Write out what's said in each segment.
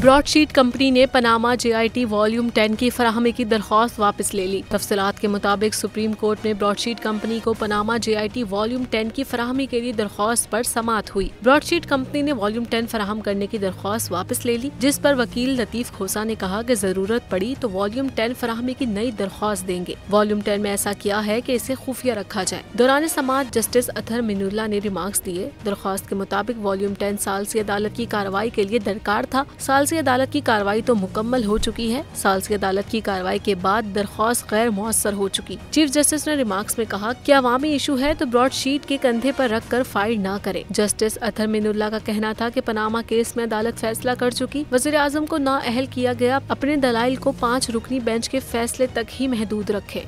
Broadsheet company ने Panama JIT volume 10 की फराहमी की दरख्वास्त वापस ले ली। तफसीलात के मुताबिक सुप्रीम कोर्ट ने ब्रॉडशीट कंपनी को पनामा JIT वॉल्यूम 10 की फराहमी के लिए दरख्वास्त पर समाअत हुई। ब्रॉडशीट कंपनी ने वॉल्यूम 10 फराहम करने की दरख्वास्त वापस ले ली, जिस पर वकील लतीफ खोसा ने कहा कि जरूरत पड़ी तो वॉल्यूम 10 फराहमी की नई दरख्वास्त देंगे। वॉल्यूम 10 में ऐसा किया है कि इसे खुफिया रखा जाए। दौरान समाअत जस्टिस अतहर मिनुल्लाह ने रिमार्क्स दिए। दरख्वास्त के मुताबिक वॉल्यूम 10 सालसी अदालत की कार्रवाई के लिए दरकार था। सालसी अदालत की कार्रवाई तो मुकम्मल हो चुकी है। सालसी अदालत की कार्रवाई के बाद दरख्वास्त गैर मुअस्सर हो चुकी। चीफ जस्टिस ने रिमार्क्स में कहा कि अवामी इशू है तो ब्रॉडशीट के कंधे पर रख कर फाइल न करे। जस्टिस अतहर मिनुल्लाह का कहना था कि पनामा केस में अदालत फैसला कर चुकी। वज़ीर आज़म को नाअहल किया गया, अपने दलाइल को 5 रुकनी बेंच के फैसले तक ही महदूद रखे।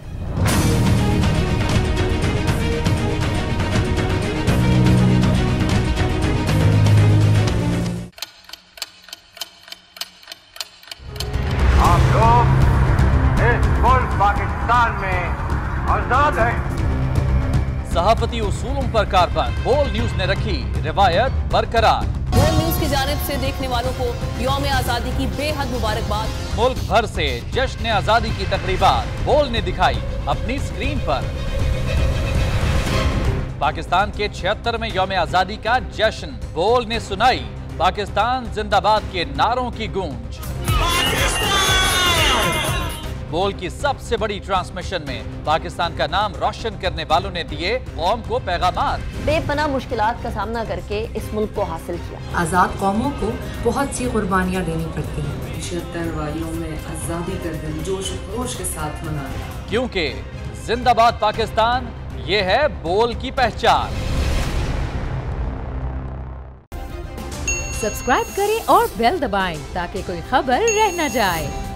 पाकिस्तान में आजाद है। सहाफती उसूलों पर कारबंद बोल न्यूज ने रखी रिवायत बरकरार। बोल न्यूज की जानिब से देखने वालों को यौम आजादी की बेहद मुबारकबाद। मुल्क भर से जश्न आजादी की तकरीबात बोल ने दिखाई अपनी स्क्रीन पर। पाकिस्तान के 76वें यौम आजादी का जश्न बोल ने सुनाई पाकिस्तान जिंदाबाद के नारों की गूंज। बोल की सबसे बड़ी ट्रांसमिशन में पाकिस्तान का नाम रोशन करने वालों ने दिए कौम को पैगामात। बेपनाह मुश्किलात का सामना करके इस मुल्क को हासिल किया। आजाद कौमों को बहुत सी कुर्बानियां देनी पड़ती हैं। 76 वालियों में आजादी का दिन जोश खरोश के साथ मनाया, क्योंकि जिंदाबाद पाकिस्तान ये है बोल की पहचान। सब्सक्राइब करें और बेल दबाएं ताकि कोई खबर रह न जाए।